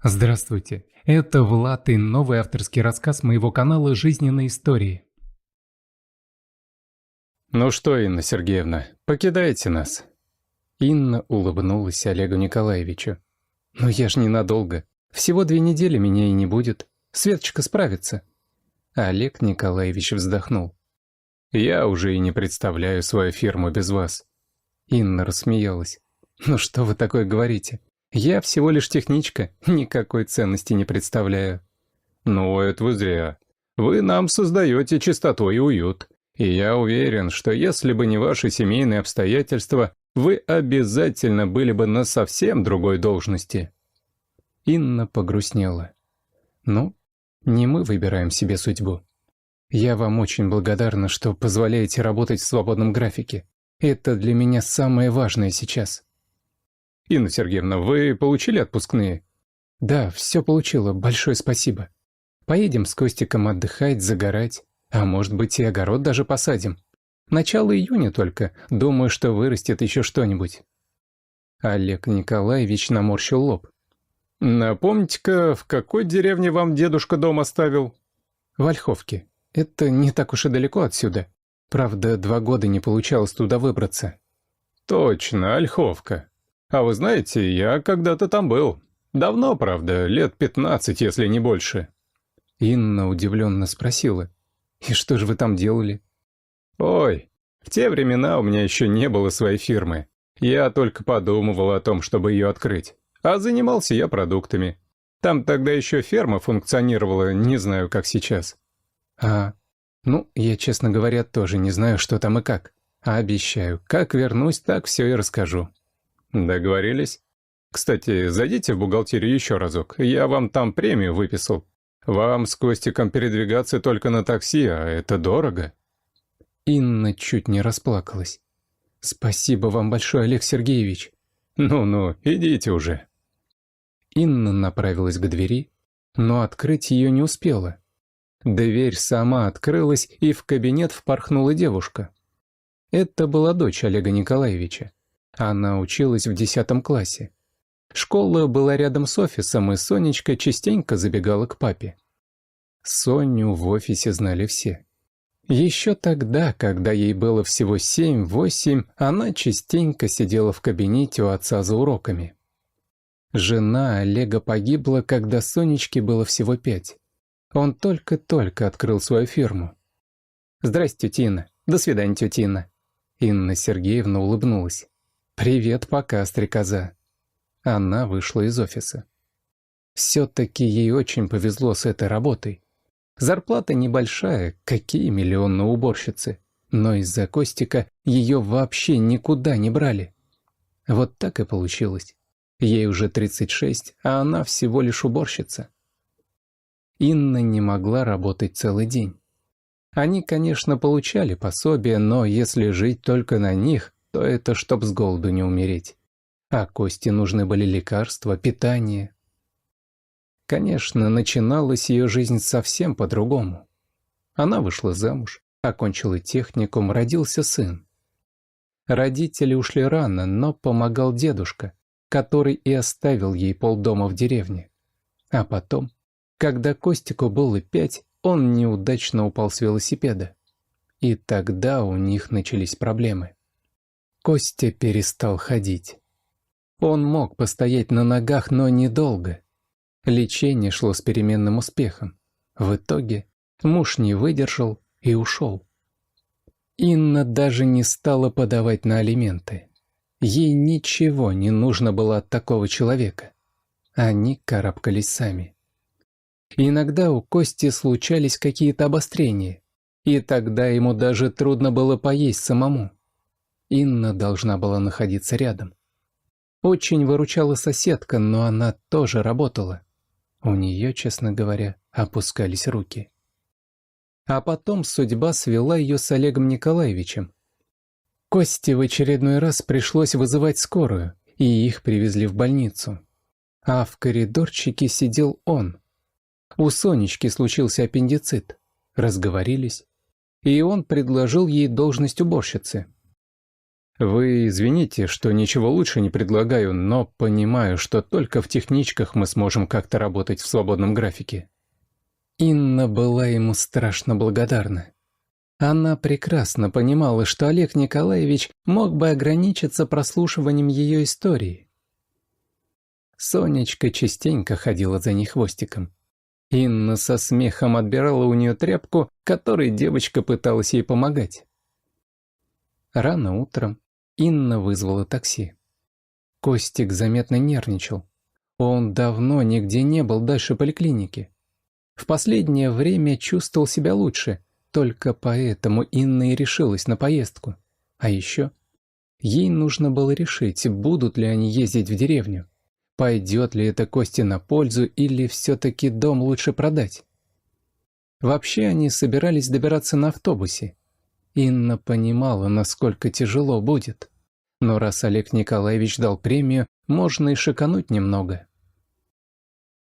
Здравствуйте, это Влад и новый авторский рассказ моего канала «Жизненные истории». «Ну что, Инна Сергеевна, покидаете нас?» Инна улыбнулась Олегу Николаевичу. «Ну я ж ненадолго. Всего 2 недели меня и не будет. Светочка справится». Олег Николаевич вздохнул. «Я уже и не представляю свою фирму без вас». Инна рассмеялась. «Ну что вы такое говорите? Я всего лишь техничка, никакой ценности не представляю». «Ну, это вы зря. Вы нам создаете чистоту и уют. И я уверен, что если бы не ваши семейные обстоятельства, вы обязательно были бы на совсем другой должности». Инна погрустнела. «Ну, не мы выбираем себе судьбу. Я вам очень благодарна, что позволяете работать в свободном графике. Это для меня самое важное сейчас». «Инна Сергеевна, вы получили отпускные?» «Да, все получила, большое спасибо. Поедем с Костиком отдыхать, загорать, а может быть и огород даже посадим. Начало июня только, думаю, что вырастет еще что-нибудь». Олег Николаевич наморщил лоб. «Напомните-ка, в какой деревне вам дедушка дом оставил?» «В Ольховке. Это не так уж и далеко отсюда. Правда, 2 года не получалось туда выбраться». «Точно, Ольховка. А вы знаете, я когда-то там был. Давно, правда, лет 15, если не больше». Инна удивленно спросила. «И что же вы там делали?» «Ой, в те времена у меня еще не было своей фирмы. Я только подумывал о том, чтобы ее открыть. А занимался я продуктами. Там тогда еще ферма функционировала, не знаю, как сейчас». Ну, я, честно говоря, тоже не знаю, что там и как. А обещаю, как вернусь, так все и расскажу». «Договорились? Кстати, зайдите в бухгалтерию еще разок. Я вам там премию выписал. Вам с Костиком передвигаться только на такси, а это дорого». Инна чуть не расплакалась. «Спасибо вам большое, Олег Сергеевич». «Ну-ну, идите уже». Инна направилась к двери, но открыть ее не успела. Дверь сама открылась, и в кабинет впорхнула девушка. Это была дочь Олега Николаевича. Она училась в 10 классе. Школа была рядом с офисом, и Сонечка частенько забегала к папе. Соню в офисе знали все. Еще тогда, когда ей было всего 7-8, она частенько сидела в кабинете у отца за уроками. Жена Олега погибла, когда Сонечке было всего 5. Он только-только открыл свою фирму. «Здрасте, тетя Инна. До свидания, тетя Инна». Инна Сергеевна улыбнулась. «Привет, пока, стрекоза». Она вышла из офиса. Все-таки ей очень повезло с этой работой. Зарплата небольшая, какие миллионы уборщицы. Но из-за Костика ее вообще никуда не брали. Вот так и получилось. Ей уже 36, а она всего лишь уборщица. Инна не могла работать целый день. Они, конечно, получали пособие, но если жить только на них, то это чтоб с голоду не умереть. А Косте нужны были лекарства, питание. Конечно, начиналась ее жизнь совсем по-другому. Она вышла замуж, окончила техникум, родился сын. Родители ушли рано, но помогал дедушка, который и оставил ей полдома в деревне. А потом, когда Костику было 5, он неудачно упал с велосипеда. И тогда у них начались проблемы. Костя перестал ходить. Он мог постоять на ногах, но недолго. Лечение шло с переменным успехом. В итоге муж не выдержал и ушел. Инна даже не стала подавать на алименты. Ей ничего не нужно было от такого человека. Они карабкались сами. Иногда у Кости случались какие-то обострения, и тогда ему даже трудно было поесть самому. Инна должна была находиться рядом. Очень выручала соседка, но она тоже работала. У нее, честно говоря, опускались руки. А потом судьба свела ее с Олегом Николаевичем. Косте в очередной раз пришлось вызывать скорую, и их привезли в больницу. А в коридорчике сидел он. У Сонечки случился аппендицит. Разговорились, и он предложил ей должность уборщицы. Вы извините, что ничего лучше не предлагаю, но понимаю, что только в техничках мы сможем как-то работать в свободном графике». Инна была ему страшно благодарна. Она прекрасно понимала, что Олег Николаевич мог бы ограничиться прослушиванием ее истории. Сонечка частенько ходила за ней хвостиком. Инна со смехом отбирала у нее тряпку, которой девочка пыталась ей помогать. Рано утром Инна вызвала такси. Костик заметно нервничал. Он давно нигде не был дальше поликлиники. В последнее время чувствовал себя лучше, только поэтому Инна и решилась на поездку. А еще ей нужно было решить, будут ли они ездить в деревню. Пойдет ли это Косте на пользу или все-таки дом лучше продать? Вообще они собирались добираться на автобусе. Инна понимала, насколько тяжело будет. Но раз Олег Николаевич дал премию, можно и шикануть немного.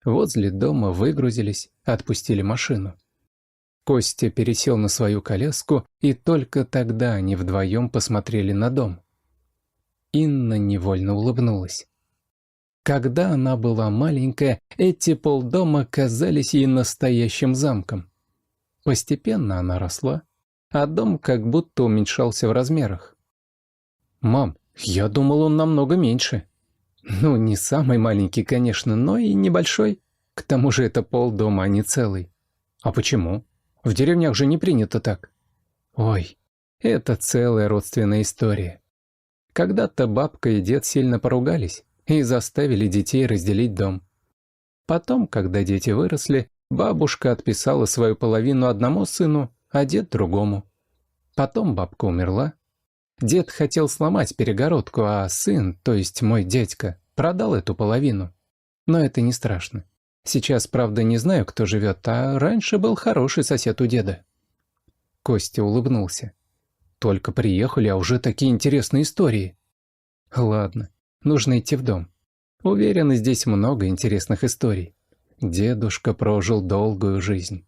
Возле дома выгрузились, отпустили машину. Костя пересел на свою коляску, и только тогда они вдвоем посмотрели на дом. Инна невольно улыбнулась. Когда она была маленькая, эти полдома казались ей настоящим замком. Постепенно она росла, а дом как будто уменьшался в размерах. «Мам, я думал, он намного меньше». «Ну, не самый маленький, конечно, но и небольшой. К тому же это полдома, а не целый». «А почему? В деревнях же не принято так». «Ой, это целая родственная история. Когда-то бабка и дед сильно поругались и заставили детей разделить дом. Потом, когда дети выросли, бабушка отписала свою половину одному сыну, а дед другому. Потом бабка умерла. Дед хотел сломать перегородку, а сын, то есть мой дядька, продал эту половину. Но это не страшно. Сейчас, правда, не знаю, кто живет, а раньше был хороший сосед у деда». Костя улыбнулся. «Только приехали, а уже такие интересные истории». «Ладно, нужно идти в дом. Уверен, здесь много интересных историй. Дедушка прожил долгую жизнь.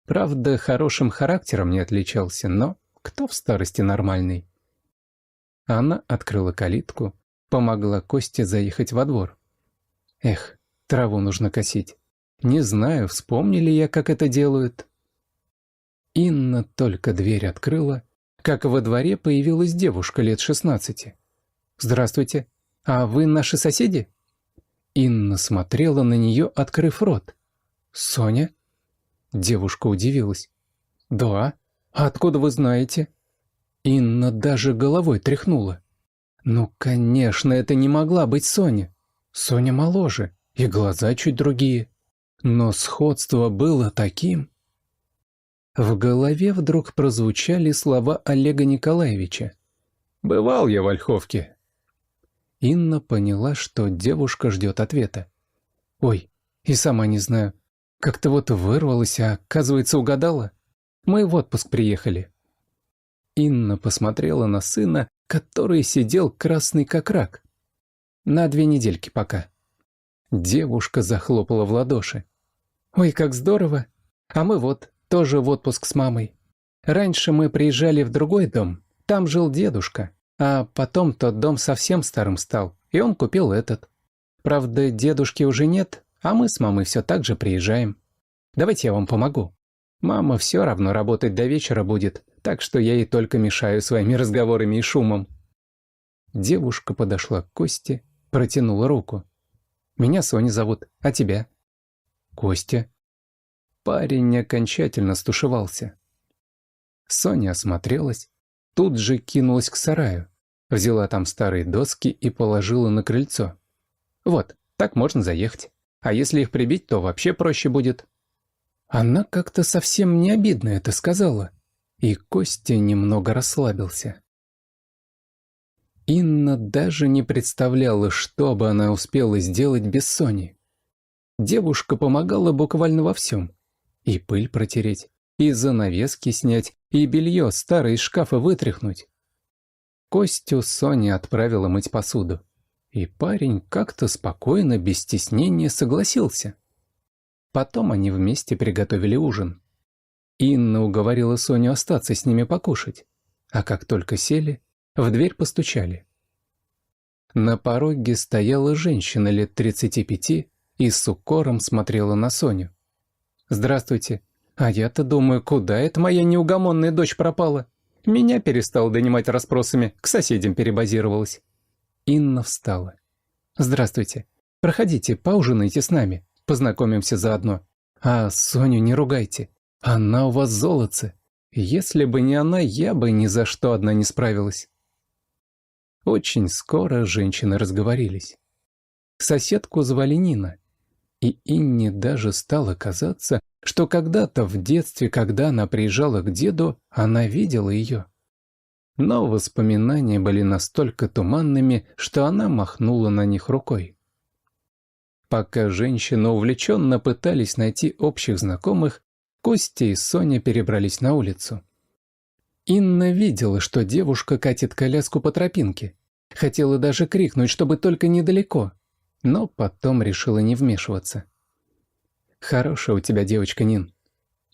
Правда, хорошим характером не отличался, но кто в старости нормальный?» Она открыла калитку, помогла Косте заехать во двор. «Эх, траву нужно косить. Не знаю, вспомнили я, как это делают». Инна только дверь открыла, как во дворе появилась девушка лет 16. «Здравствуйте. А вы наши соседи?» Инна смотрела на нее, открыв рот. «Соня?» Девушка удивилась. «Да? А откуда вы знаете?» Инна даже головой тряхнула. «Ну, конечно, это не могла быть Соня. Соня моложе, и глаза чуть другие. Но сходство было таким». В голове вдруг прозвучали слова Олега Николаевича. «Бывал я в Ольховке». Инна поняла, что девушка ждет ответа. «Ой, и сама не знаю. Как-то вот вырвалась, а оказывается угадала. Мы в отпуск приехали». Инна посмотрела на сына, который сидел красный как рак. «На 2 недельки пока». Девушка захлопала в ладоши. «Ой, как здорово! А мы вот тоже в отпуск с мамой. Раньше мы приезжали в другой дом, там жил дедушка, а потом тот дом совсем старым стал, и он купил этот. Правда, дедушки уже нет, а мы с мамой все так же приезжаем. Давайте я вам помогу. Мама все равно работать до вечера будет, так что я ей только мешаю своими разговорами и шумом». Девушка подошла к Косте, протянула руку. «Меня Соня зовут, а тебя?» «Костя». Парень окончательно стушевался. Соня осмотрелась, тут же кинулась к сараю, взяла там старые доски и положила на крыльцо. «Вот, так можно заехать. А если их прибить, то вообще проще будет». Она как-то совсем не обидно это сказала, и Костя немного расслабился. Инна даже не представляла, что бы она успела сделать без Сони. Девушка помогала буквально во всем. И пыль протереть, и занавески снять, и белье старое из шкафа вытряхнуть. Костю Соня отправила мыть посуду. И парень как-то спокойно, без стеснения согласился. Потом они вместе приготовили ужин. Инна уговорила Соню остаться с ними покушать. А как только сели, В дверь постучали. На пороге стояла женщина лет 35 и с укором смотрела на Соню. «Здравствуйте. А я-то думаю, куда эта моя неугомонная дочь пропала? Меня перестала донимать расспросами, к соседям перебазировалась». Инна встала. «Здравствуйте. Проходите, поужинайте с нами, познакомимся заодно. А Соню не ругайте, она у вас золотце. Если бы не она, я бы ни за что одна не справилась». Очень скоро женщины разговорились. Соседку звали Нина, и Инне даже стало казаться, что когда-то в детстве, когда она приезжала к деду, она видела ее. Но воспоминания были настолько туманными, что она махнула на них рукой. Пока женщины увлеченно пытались найти общих знакомых, Костя и Соня перебрались на улицу. Инна видела, что девушка катит коляску по тропинке. Хотела даже крикнуть, чтобы только недалеко, но потом решила не вмешиваться. «Хорошая у тебя девочка, Нин».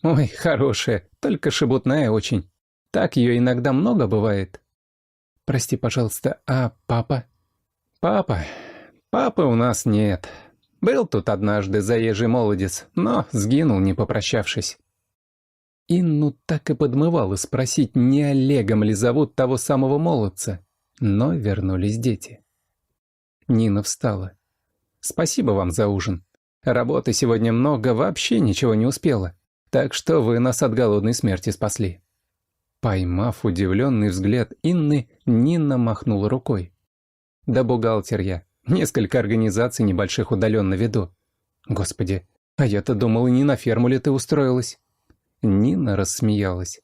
«Ой, хорошая, только шебутная очень. Так ее иногда много бывает». «Прости, пожалуйста, а папа?» «Папы у нас нет. Был тут однажды заезжий молодец, но сгинул, не попрощавшись». Инну так и подмывало спросить, не Олегом ли зовут того самого молодца, но вернулись дети. Нина встала. «Спасибо вам за ужин. Работы сегодня много, вообще ничего не успела, так что вы нас от голодной смерти спасли». Поймав удивленный взгляд Инны, Нина махнула рукой. «Да бухгалтер я. Несколько организаций небольших удаленно веду. Господи, а я-то думала, не на ферму ли ты устроилась?» Нина рассмеялась.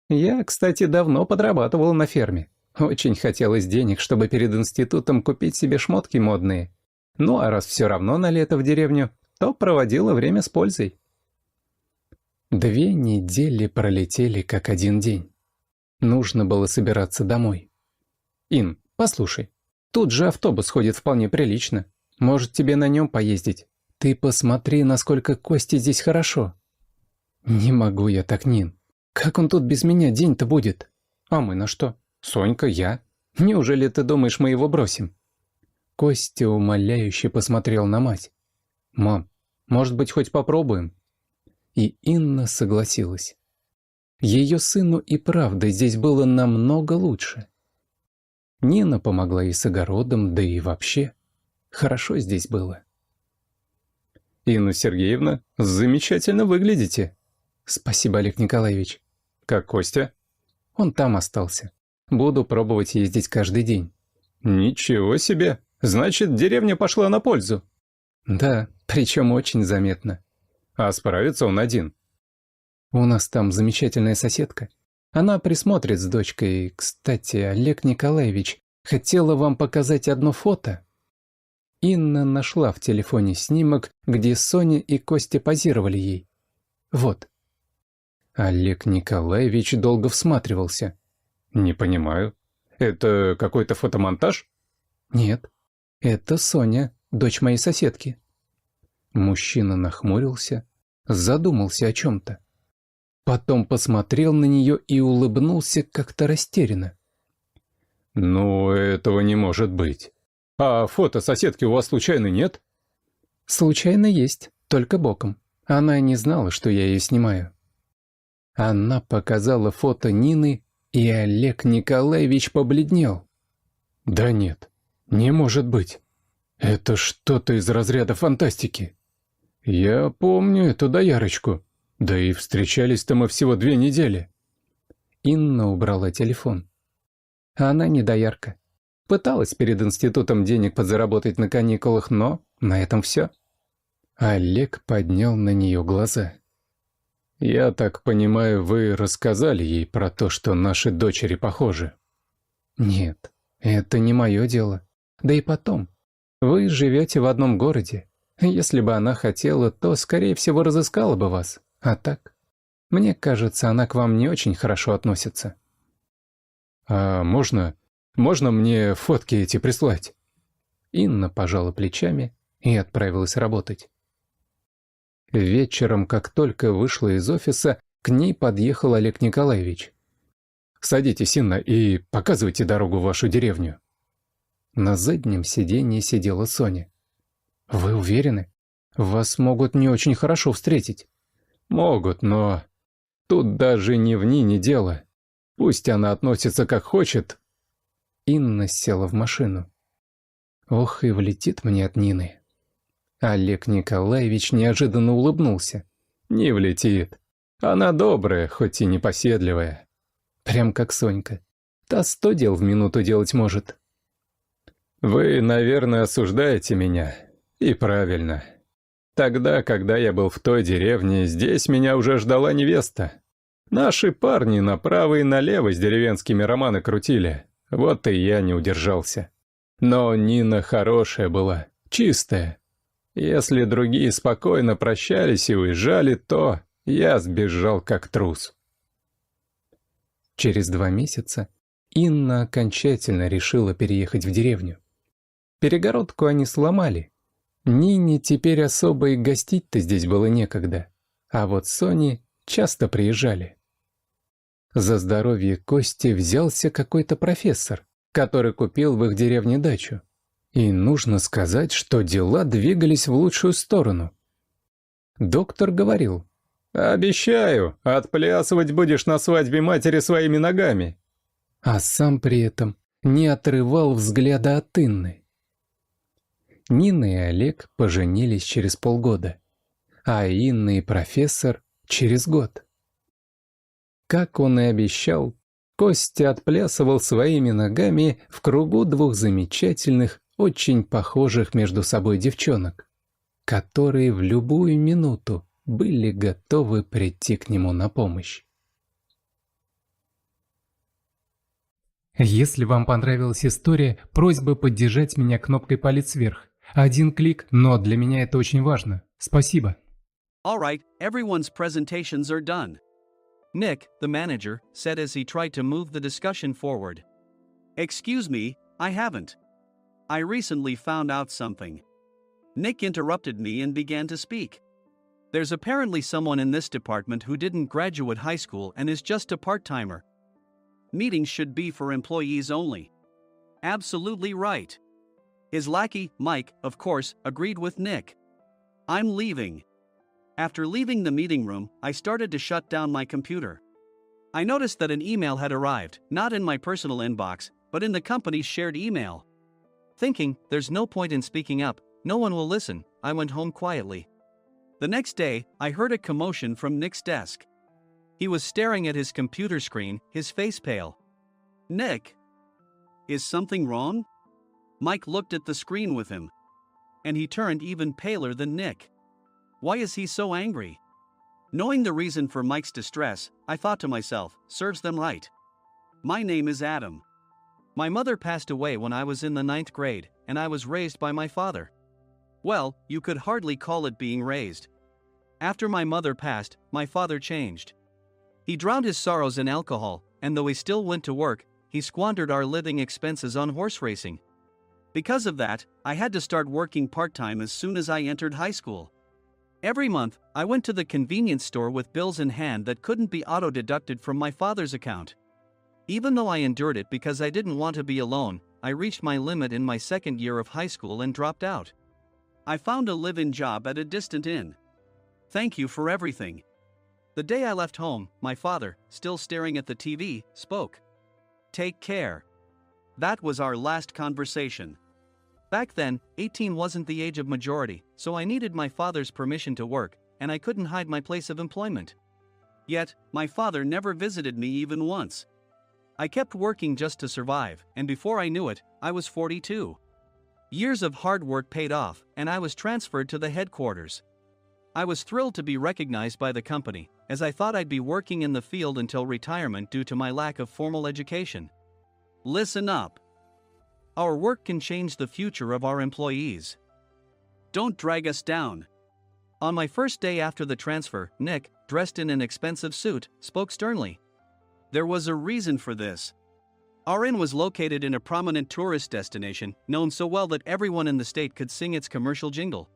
«Я, кстати, давно подрабатывала на ферме. Очень хотелось денег, чтобы перед институтом купить себе шмотки модные. Ну а раз все равно на лето в деревню, то проводила время с пользой». 2 недели пролетели как один день. Нужно было собираться домой. «Ин, послушай, тут же автобус ходит вполне прилично. Может, тебе на нем поездить? Ты посмотри, насколько Косте здесь хорошо». «Не могу я так, Нин. Как он тут без меня день-то будет? А мы на что? Сонька, я. Неужели ты думаешь, мы его бросим?» Костя умоляюще посмотрел на мать. «Мам, может быть, хоть попробуем?» И Инна согласилась. Ее сыну и правда здесь было намного лучше. Нина помогла ей с огородом, да и вообще. Хорошо здесь было. «Инна Сергеевна, замечательно выглядите». «Спасибо, Олег Николаевич». «Как Костя?» «Он там остался. Буду пробовать ездить каждый день». «Ничего себе! Значит, деревня пошла на пользу». «Да, причем очень заметно». «А справится он один?» «У нас там замечательная соседка. Она присмотрит с дочкой. Кстати, Олег Николаевич, хотела вам показать одно фото». Инна нашла в телефоне снимок, где Соня и Костя позировали ей. Вот. Олег Николаевич долго всматривался. «Не понимаю. Это какой-то фотомонтаж?» «Нет, это Соня, дочь моей соседки». Мужчина нахмурился, задумался о чем-то. Потом посмотрел на нее и улыбнулся как-то растерянно. «Ну, этого не может быть. А фото соседки у вас случайно нет?» «Случайно есть, только боком. Она не знала, что я ее снимаю». Она показала фото Нины, и Олег Николаевич побледнел. «Да нет, не может быть. Это что-то из разряда фантастики. Я помню эту доярочку. Да и встречались-то мы всего 2 недели». Инна убрала телефон. Она не доярка. Пыталась перед институтом денег подзаработать на каникулах, но на этом все. Олег поднял на нее глаза. «Я так понимаю, вы рассказали ей про то, что наши дочери похожи?» «Нет, это не мое дело. Да и потом, вы живете в одном городе. Если бы она хотела, то, скорее всего, разыскала бы вас. А так, мне кажется, она к вам не очень хорошо относится». «А можно мне фотки эти прислать?» Инна пожала плечами и отправилась работать. Вечером, как только вышла из офиса, к ней подъехал Олег Николаевич. Садитесь, Инна, и показывайте дорогу в вашу деревню». На заднем сиденье сидела Соня. «Вы уверены? Вас могут не очень хорошо встретить». «Могут, но тут даже ни в Нине дело. Пусть она относится как хочет». Инна села в машину. «Ох, и влетит мне от Нины». Олег Николаевич неожиданно улыбнулся. «Не влетит. Она добрая, хоть и непоседливая». Прям как Сонька. Та 100 дел в минуту делать может. «Вы, наверное, осуждаете меня. И правильно. Тогда, когда я был в той деревне, здесь меня уже ждала невеста. Наши парни направо и налево с деревенскими романы крутили. Вот и я не удержался. Но Нина хорошая была, чистая. Если другие спокойно прощались и уезжали, то я сбежал как трус». Через 2 месяца Инна окончательно решила переехать в деревню. Перегородку они сломали. Нине теперь особо и гостить-то здесь было некогда. А вот Соне часто приезжали. За здоровье Кости взялся какой-то профессор, который купил в их деревне дачу. И нужно сказать, что дела двигались в лучшую сторону. Доктор говорил: «Обещаю, отплясывать будешь на свадьбе матери своими ногами». А сам при этом не отрывал взгляда от Инны. Нина и Олег поженились через полгода, а Инна и профессор через год. Как он и обещал, Костя отплясывал своими ногами в кругу 2 замечательных, очень похожих между собой девчонок, которые в любую минуту были готовы прийти к нему на помощь. Если вам понравилась история, просьба поддержать меня кнопкой «Палец вверх». 1 клик, но для меня это очень важно. Спасибо. All right, everyone's presentations are done. Nick, the manager, said as he tried to move the discussion forward. Excuse me, I haven't. I recently found out something. Nick interrupted me and began to speak. There's apparently someone in this department who didn't graduate high school and is just a part-timer. Meetings should be for employees only. Absolutely right. His lackey, Mike, of course, agreed with Nick. I'm leaving. After leaving the meeting room, I started to shut down my computer. I noticed that an email had arrived, not in my personal inbox, but in the company's shared email. Thinking, there's no point in speaking up, no one will listen, I went home quietly. The next day, I heard a commotion from Nick's desk. He was staring at his computer screen, his face pale. Nick? Is something wrong? Mike looked at the screen with him. And he turned even paler than Nick. Why is he so angry? Knowing the reason for Mike's distress, I thought to myself, serves them right. My name is Adam. My mother passed away when I was in the 9th grade, and I was raised by my father. Well, you could hardly call it being raised. After my mother passed, my father changed. He drowned his sorrows in alcohol, and though he still went to work, he squandered our living expenses on horse racing. Because of that, I had to start working part-time as soon as I entered high school. Every month, I went to the convenience store with bills in hand that couldn't be auto-deducted from my father's account. Even though I endured it because I didn't want to be alone, I reached my limit in my 2nd year of high school and dropped out. I found a live-in job at a distant inn. Thank you for everything. The day I left home, my father, still staring at the TV, spoke. Take care. That was our last conversation. Back then, 18 wasn't the age of majority, so I needed my father's permission to work, and I couldn't hide my place of employment. Yet, my father never visited me even once. I kept working just to survive, and before I knew it, I was 42. Years of hard work paid off, and I was transferred to the headquarters. I was thrilled to be recognized by the company, as I thought I'd be working in the field until retirement due to my lack of formal education. Listen up. Our work can change the future of our employees. Don't drag us down. On my first day after the transfer, Nick, dressed in an expensive suit, spoke sternly. There was a reason for this. Our inn was located in a prominent tourist destination, known so well that everyone in the state could sing its commercial jingle.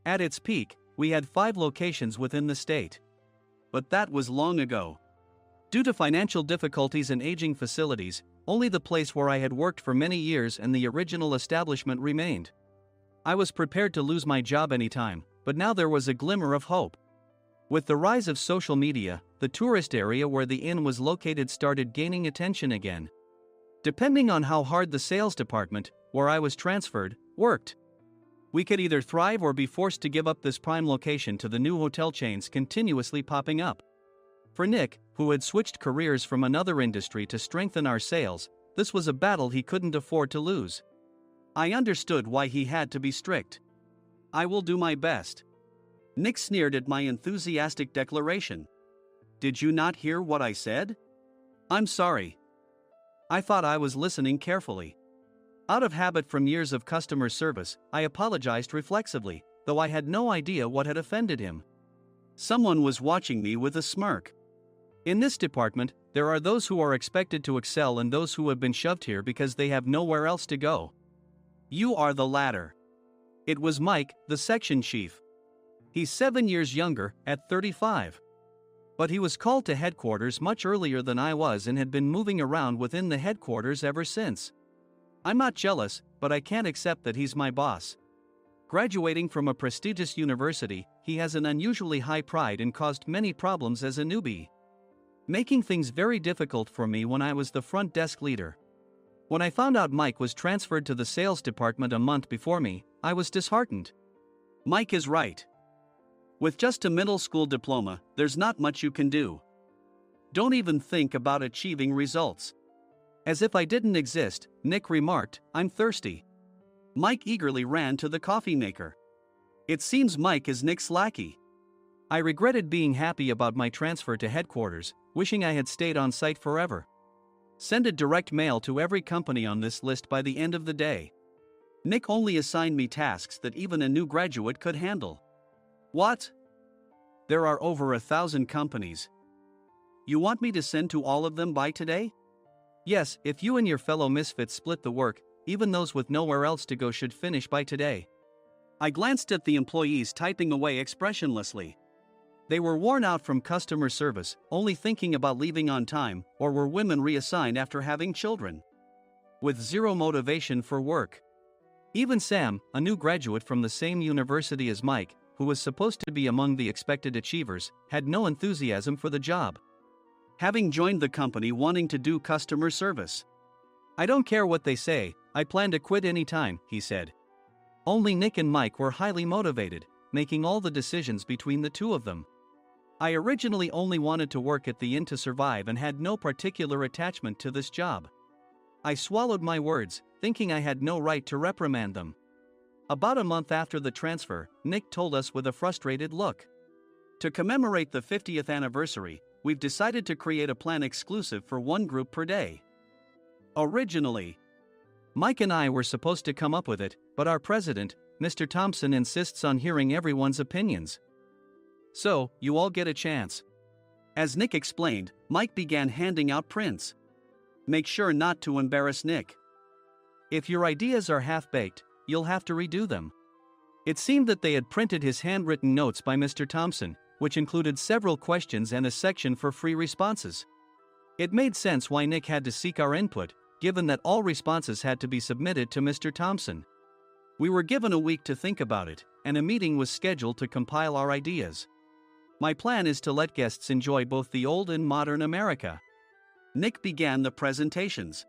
At its peak, we had 5 locations within the state. But that was long ago. Due to financial difficulties and aging facilities, only the place where I had worked for many years and the original establishment remained. I was prepared to lose my job anytime, but now there was a glimmer of hope. With the rise of social media, the tourist area where the inn was located started gaining attention again. Depending on how hard the sales department, where I was transferred, worked, we could either thrive or be forced to give up this prime location to the new hotel chains continuously popping up. For Nick, who had switched careers from another industry to strengthen our sales, this was a battle he couldn't afford to lose. I understood why he had to be strict. "I will do my best." Nick sneered at my enthusiastic declaration. "Did you not hear what I said?" "I'm sorry." I thought I was listening carefully. Out of habit from years of customer service, I apologized reflexively, though I had no idea what had offended him. Someone was watching me with a smirk. In this department, there are those who are expected to excel and those who have been shoved here because they have nowhere else to go. You are the latter. It was Mike, the section chief. He's 7 years younger, at 35. But he was called to headquarters much earlier than I was and had been moving around within the headquarters ever since. I'm not jealous, but I can't accept that he's my boss. Graduating from a prestigious university, he has an unusually high pride and caused many problems as a newbie, making things very difficult for me when I was the front desk leader. When I found out Mike was transferred to the sales department a month before me, I was disheartened. Mike is right. With just a middle school diploma, there's not much you can do. Don't even think about achieving results. As if I didn't exist, Nick remarked, "I'm thirsty." Mike eagerly ran to the coffee maker. It seems Mike is Nick's lackey. I regretted being happy about my transfer to headquarters, wishing I had stayed on site forever. Send a direct mail to every company on this list by the end of the day. Nick only assigned me tasks that even a new graduate could handle. What? There are over 1,000 companies. You want me to send to all of them by today? Yes, if you and your fellow misfits split the work, even those with nowhere else to go should finish by today. I glanced at the employees typing away expressionlessly. They were worn out from customer service, only thinking about leaving on time, or were women reassigned after having children, with zero motivation for work. Even Sam, a new graduate from the same university as Mike, who was supposed to be among the expected achievers, had no enthusiasm for the job, having joined the company wanting to do customer service. "I don't care what they say, I plan to quit any time," he said. Only Nick and Mike were highly motivated, making all the decisions between the two of them. I originally only wanted to work at the inn to survive and had no particular attachment to this job. I swallowed my words, thinking I had no right to reprimand them. About a month after the transfer, Nick told us with a frustrated look. "To commemorate the 50th anniversary, we've decided to create a plan exclusive for one group per day. Originally, Mike and I were supposed to come up with it, but our president, Mr. Thompson, insists on hearing everyone's opinions. So, you all get a chance." As Nick explained, Mike began handing out prints. Make sure not to embarrass Nick. If your ideas are half-baked, you'll have to redo them. It seemed that they had printed his handwritten notes by Mr. Thompson, which included several questions and a section for free responses. It made sense why Nick had to seek our input, given that all responses had to be submitted to Mr. Thompson. We were given a week to think about it, and a meeting was scheduled to compile our ideas. My plan is to let guests enjoy both the old and modern America. Nick began the presentations.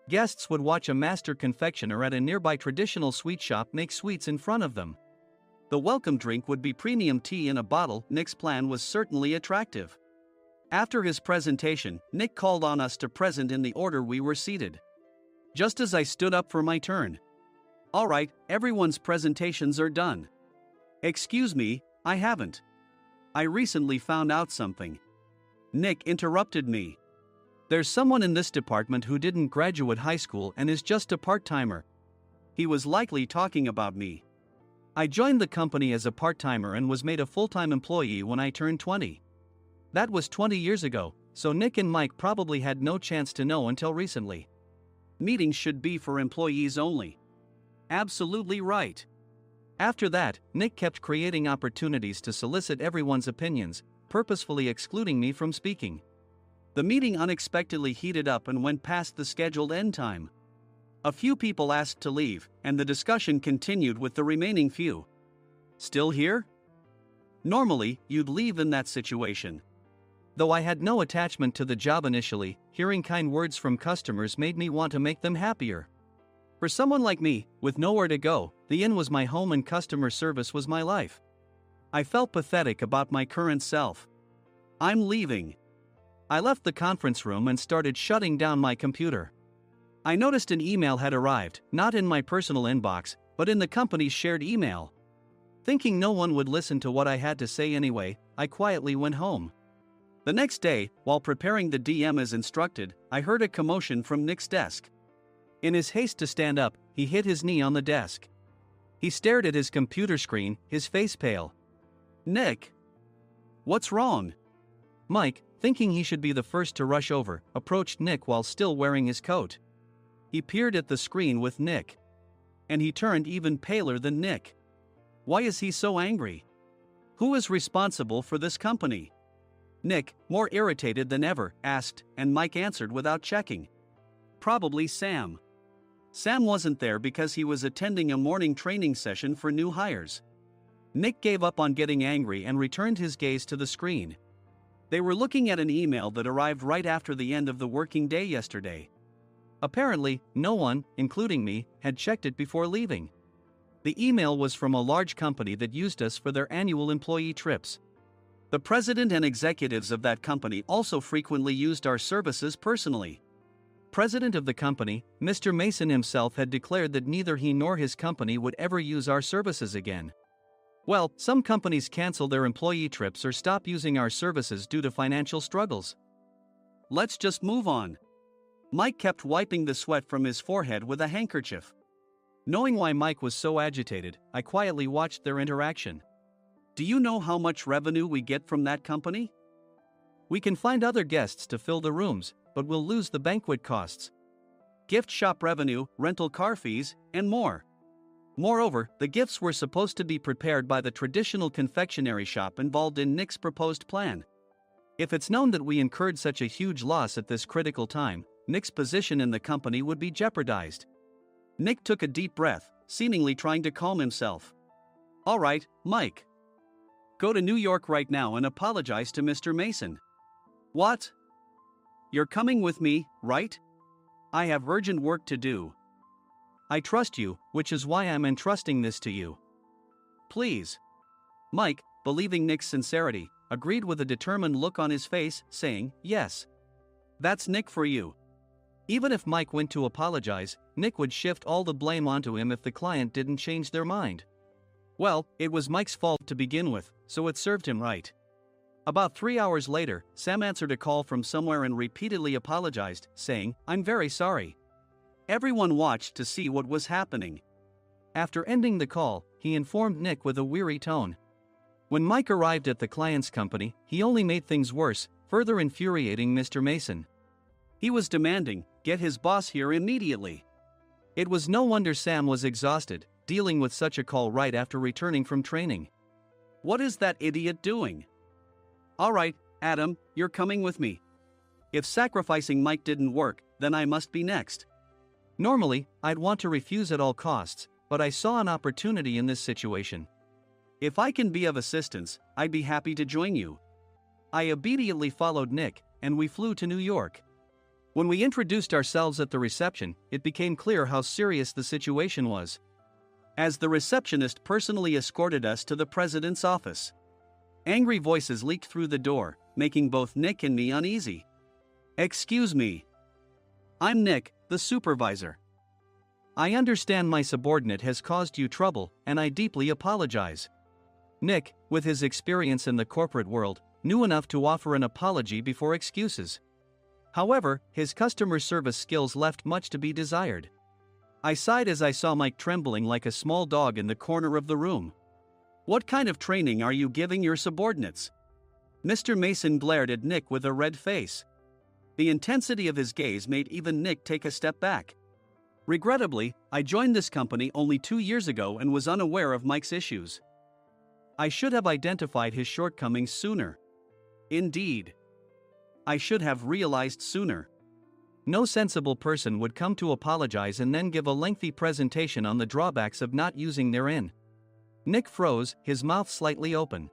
Guests would watch a master confectioner at a nearby traditional sweet shop make sweets in front of them. The welcome drink would be premium tea in a bottle. Nick's plan was certainly attractive. After his presentation, Nick called on us to present in the order we were seated. Just as I stood up for my turn. "All right, everyone's presentations are done." "Excuse me, I haven't. I recently found out something." Nick interrupted me. "There's someone in this department who didn't graduate high school and is just a part-timer." He was likely talking about me. I joined the company as a part-timer and was made a full-time employee when I turned 20. That was 20 years ago, so Nick and Mike probably had no chance to know until recently. Meetings should be for employees only. Absolutely right. After that, Nick kept creating opportunities to solicit everyone's opinions, purposefully excluding me from speaking. The meeting unexpectedly heated up and went past the scheduled end time. A few people asked to leave, and the discussion continued with the remaining few. Still here? Normally, you'd leave in that situation. Though I had no attachment to the job initially, hearing kind words from customers made me want to make them happier. For someone like me, with nowhere to go, the inn was my home and customer service was my life. I felt pathetic about my current self. I'm leaving. I left the conference room and started shutting down my computer. I noticed an email had arrived, not in my personal inbox, but in the company's shared email. Thinking no one would listen to what I had to say anyway, I quietly went home. The next day, while preparing the DM as instructed, I heard a commotion from Nick's desk. In his haste to stand up, he hit his knee on the desk. He stared at his computer screen, his face pale. "Nick! What's wrong?" Mike, thinking he should be the first to rush over, approached Nick while still wearing his coat. He peered at the screen with Nick. And he turned even paler than Nick. Why is he so angry? Who is responsible for this company? Nick, more irritated than ever, asked, and Mike answered without checking. Probably Sam. Sam wasn't there because he was attending a morning training session for new hires. Nick gave up on getting angry and returned his gaze to the screen. They were looking at an email that arrived right after the end of the working day yesterday. Apparently, no one, including me, had checked it before leaving. The email was from a large company that used us for their annual employee trips. The president and executives of that company also frequently used our services personally. President of the company, Mr. Mason himself, had declared that neither he nor his company would ever use our services again. Well, some companies cancel their employee trips or stop using our services due to financial struggles. Let's just move on. Mike kept wiping the sweat from his forehead with a handkerchief. Knowing why Mike was so agitated, I quietly watched their interaction. Do you know how much revenue we get from that company? We can find other guests to fill the rooms, but we'll lose the banquet costs, gift shop revenue, rental car fees, and more. Moreover, the gifts were supposed to be prepared by the traditional confectionery shop involved in Nick's proposed plan. If it's known that we incurred such a huge loss at this critical time, Nick's position in the company would be jeopardized. Nick took a deep breath, seemingly trying to calm himself. All right, Mike. Go to New York right now and apologize to Mr. Mason. What? You're coming with me, right? I have urgent work to do. I trust you, which is why I'm entrusting this to you. Please. Mike, believing Nick's sincerity, agreed with a determined look on his face, saying, yes. That's Nick for you. Even if Mike went to apologize, Nick would shift all the blame onto him if the client didn't change their mind. Well, it was Mike's fault to begin with, so it served him right. About 3 hours later, Sam answered a call from somewhere and repeatedly apologized, saying, I'm very sorry. Everyone watched to see what was happening. After ending the call, he informed Nick with a weary tone. When Mike arrived at the client's company, he only made things worse, further infuriating Mr. Mason. He was demanding, get his boss here immediately. It was no wonder Sam was exhausted, dealing with such a call right after returning from training. What is that idiot doing? All right, Adam, you're coming with me. If sacrificing Mike didn't work, then I must be next. Normally, I'd want to refuse at all costs, but I saw an opportunity in this situation. If I can be of assistance, I'd be happy to join you. I obediently followed Nick, and we flew to New York. When we introduced ourselves at the reception, it became clear how serious the situation was, as the receptionist personally escorted us to the president's office. Angry voices leaked through the door, making both Nick and me uneasy. Excuse me. I'm Nick, the supervisor. I understand my subordinate has caused you trouble, and I deeply apologize. Nick, with his experience in the corporate world, knew enough to offer an apology before excuses. However, his customer service skills left much to be desired. I sighed as I saw Mike trembling like a small dog in the corner of the room. What kind of training are you giving your subordinates? Mr. Mason glared at Nick with a red face. The intensity of his gaze made even Nick take a step back. Regrettably, I joined this company only 2 years ago and was unaware of Mike's issues. I should have identified his shortcomings sooner. Indeed. I should have realized sooner. No sensible person would come to apologize and then give a lengthy presentation on the drawbacks of not using their in. Nick froze, his mouth slightly open.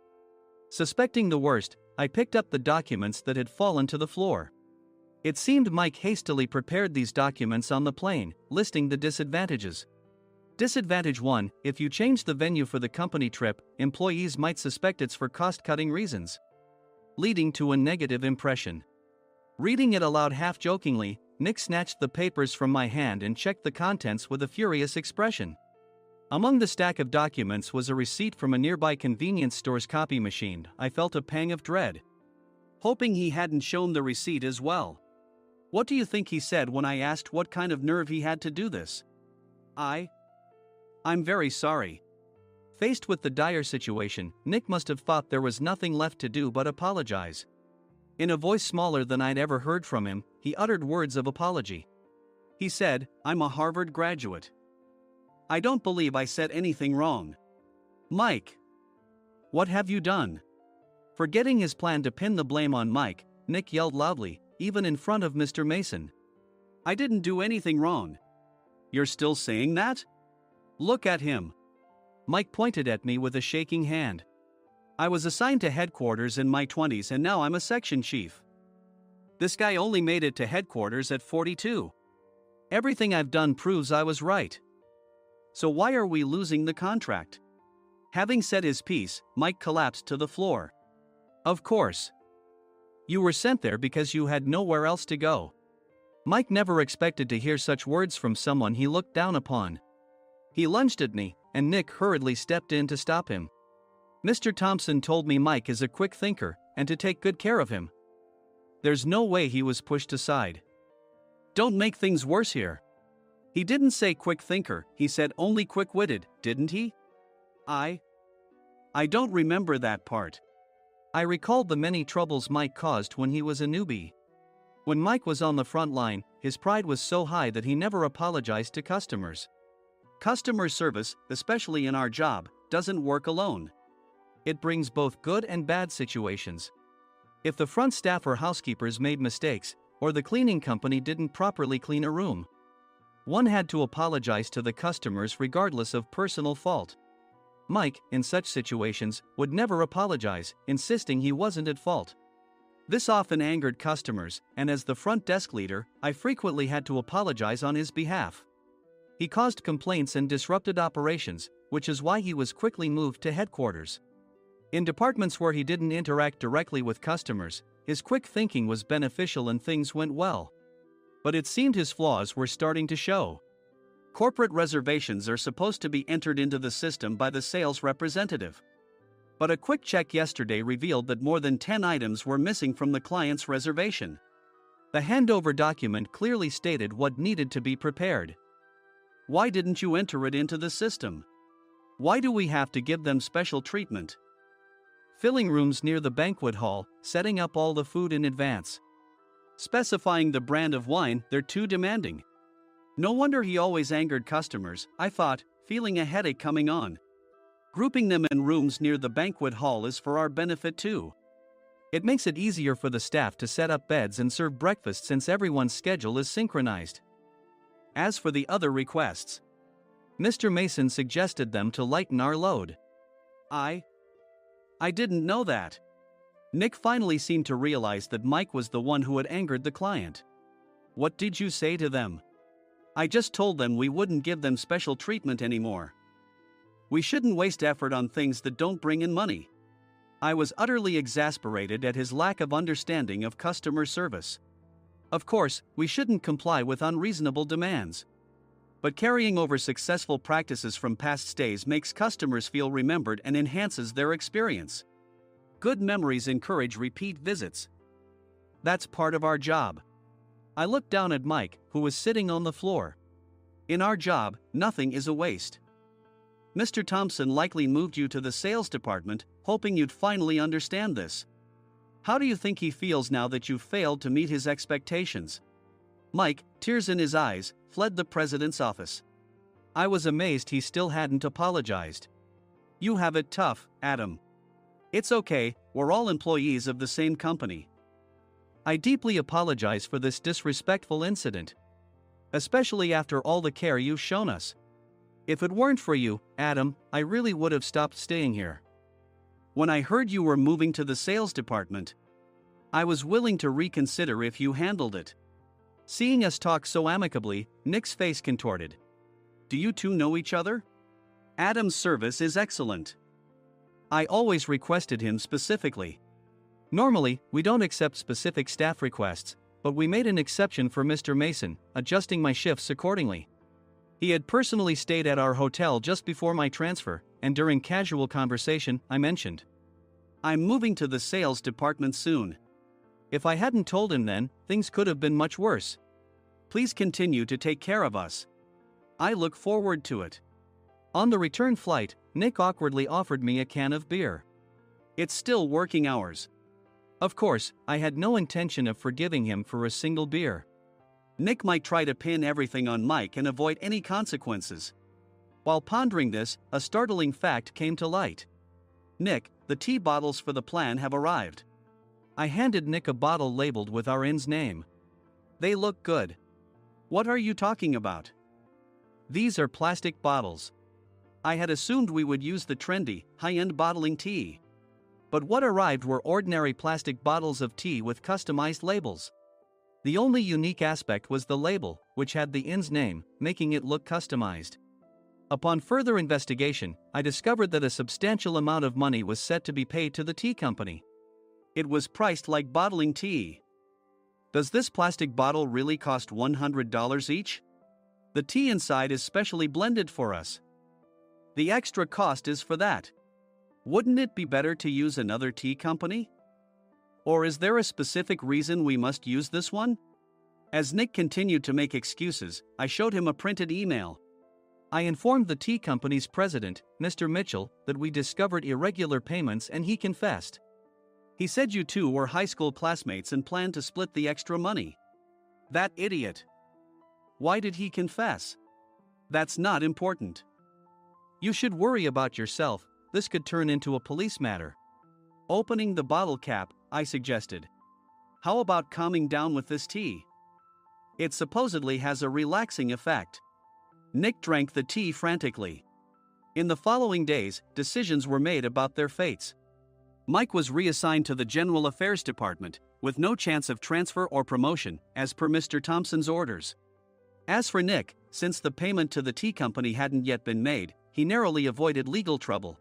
Suspecting the worst, I picked up the documents that had fallen to the floor. It seemed Mike hastily prepared these documents on the plane, listing the disadvantages. Disadvantage 1: if you change the venue for the company trip, employees might suspect it's for cost-cutting reasons, leading to a negative impression. Reading it aloud half-jokingly, Nick snatched the papers from my hand and checked the contents with a furious expression. Among the stack of documents was a receipt from a nearby convenience store's copy machine. I felt a pang of dread, hoping he hadn't shown the receipt as well. What do you think he said when I asked what kind of nerve he had to do this? I'm very sorry. Faced with the dire situation, Nick must have thought there was nothing left to do but apologize. In a voice smaller than I'd ever heard from him, he uttered words of apology. He said, "I'm a Harvard graduate. I don't believe I said anything wrong." Mike! What have you done? Forgetting his plan to pin the blame on Mike, Nick yelled loudly, even in front of Mr. Mason. "I didn't do anything wrong." "You're still saying that? Look at him." Mike pointed at me with a shaking hand. "I was assigned to headquarters in my 20s and now I'm a section chief. This guy only made it to headquarters at 42. Everything I've done proves I was right. So why are we losing the contract?" Having said his piece, Mike collapsed to the floor. "Of course. You were sent there because you had nowhere else to go." Mike never expected to hear such words from someone he looked down upon. He lunged at me, and Nick hurriedly stepped in to stop him. "Mr. Thompson told me Mike is a quick thinker, and to take good care of him." There's no way he was pushed aside. "Don't make things worse here." "He didn't say quick thinker, he said only quick-witted, didn't he?" I don't remember that part." I recalled the many troubles Mike caused when he was a newbie. When Mike was on the front line, his pride was so high that he never apologized to customers. Customer service, especially in our job, doesn't work alone. It brings both good and bad situations. If the front staff or housekeepers made mistakes, or the cleaning company didn't properly clean a room, one had to apologize to the customers regardless of personal fault. Mike, in such situations, would never apologize, insisting he wasn't at fault. This often angered customers, and as the front desk leader, I frequently had to apologize on his behalf. He caused complaints and disrupted operations, which is why he was quickly moved to headquarters. In departments where he didn't interact directly with customers, his quick thinking was beneficial and things went well. But it seemed his flaws were starting to show. Corporate reservations are supposed to be entered into the system by the sales representative. But a quick check yesterday revealed that more than 10 items were missing from the client's reservation. The handover document clearly stated what needed to be prepared. Why didn't you enter it into the system? Why do we have to give them special treatment? Filling rooms near the banquet hall, setting up all the food in advance. Specifying the brand of wine, they're too demanding. No wonder he always angered customers, I thought, feeling a headache coming on. Grouping them in rooms near the banquet hall is for our benefit too. It makes it easier for the staff to set up beds and serve breakfast since everyone's schedule is synchronized. As for the other requests, Mr. Mason suggested them to lighten our load. I didn't know that. Nick finally seemed to realize that Mike was the one who had angered the client. What did you say to them? I just told them we wouldn't give them special treatment anymore. We shouldn't waste effort on things that don't bring in money. I was utterly exasperated at his lack of understanding of customer service. Of course, we shouldn't comply with unreasonable demands. But carrying over successful practices from past stays makes customers feel remembered and enhances their experience. Good memories encourage repeat visits. That's part of our job. I looked down at Mike, who was sitting on the floor. In our job, nothing is a waste. Mr. Thompson likely moved you to the sales department, hoping you'd finally understand this. How do you think he feels now that you failed to meet his expectations? Mike, tears in his eyes, fled the president's office. I was amazed he still hadn't apologized. You have it tough, Adam. It's okay, we're all employees of the same company. I deeply apologize for this disrespectful incident. Especially after all the care you've shown us. If it weren't for you, Adam, I really would have stopped staying here. When I heard you were moving to the sales department, I was willing to reconsider if you handled it. Seeing us talk so amicably, Nick's face contorted. Do you two know each other? Adam's service is excellent. I always requested him specifically. Normally, we don't accept specific staff requests, but we made an exception for Mr. Mason, adjusting my shifts accordingly. He had personally stayed at our hotel just before my transfer, and during casual conversation, I mentioned, I'm moving to the sales department soon. If I hadn't told him then, things could have been much worse. Please continue to take care of us. I look forward to it. On the return flight, Nick awkwardly offered me a can of beer. It's still working hours. Of course, I had no intention of forgiving him for a single beer. Nick might try to pin everything on Mike and avoid any consequences. While pondering this, a startling fact came to light. Nick, the tea bottles for the plan have arrived. I handed Nick a bottle labeled with our inn's name. They look good. What are you talking about? These are plastic bottles. I had assumed we would use the trendy, high-end bottling tea. But what arrived were ordinary plastic bottles of tea with customized labels. The only unique aspect was the label, which had the inn's name, making it look customized. Upon further investigation, I discovered that a substantial amount of money was set to be paid to the tea company. It was priced like bottling tea. Does this plastic bottle really cost $100 each? The tea inside is specially blended for us. The extra cost is for that. Wouldn't it be better to use another tea company? Or is there a specific reason we must use this one? As Nick continued to make excuses, I showed him a printed email. I informed the tea company's president, Mr. Mitchell, that we discovered irregular payments and he confessed. He said you two were high school classmates and planned to split the extra money. That idiot. Why did he confess? That's not important. You should worry about yourself, this could turn into a police matter. Opening the bottle cap, I suggested. How about calming down with this tea? It supposedly has a relaxing effect. Nick drank the tea frantically. In the following days, decisions were made about their fates. Mike was reassigned to the General Affairs Department, with no chance of transfer or promotion, as per Mr. Thompson's orders. As for Nick, since the payment to the tea company hadn't yet been made, he narrowly avoided legal trouble.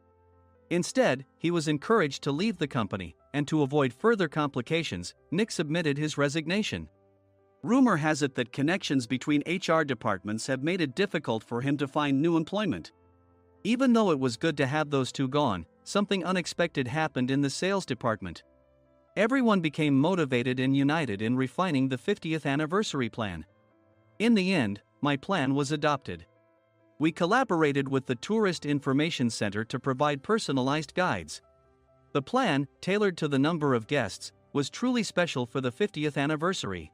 Instead, he was encouraged to leave the company, and to avoid further complications, Nick submitted his resignation. Rumor has it that connections between HR departments have made it difficult for him to find new employment. Even though it was good to have those two gone, something unexpected happened in the sales department. Everyone became motivated and united in refining the 50th anniversary plan. In the end, my plan was adopted. We collaborated with the Tourist Information Center to provide personalized guides. The plan, tailored to the number of guests, was truly special for the 50th anniversary.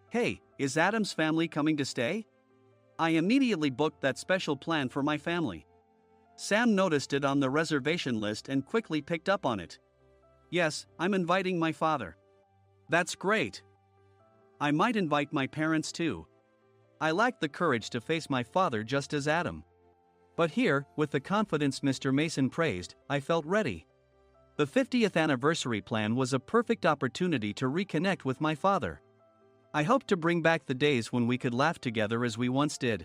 Hey, is Adam's family coming to stay? I immediately booked that special plan for my family. Sam noticed it on the reservation list and quickly picked up on it. Yes, I'm inviting my father. That's great. I might invite my parents too. I lacked the courage to face my father just as Adam. But here, with the confidence Mr. Mason praised, I felt ready. The 50th anniversary plan was a perfect opportunity to reconnect with my father. I hoped to bring back the days when we could laugh together as we once did.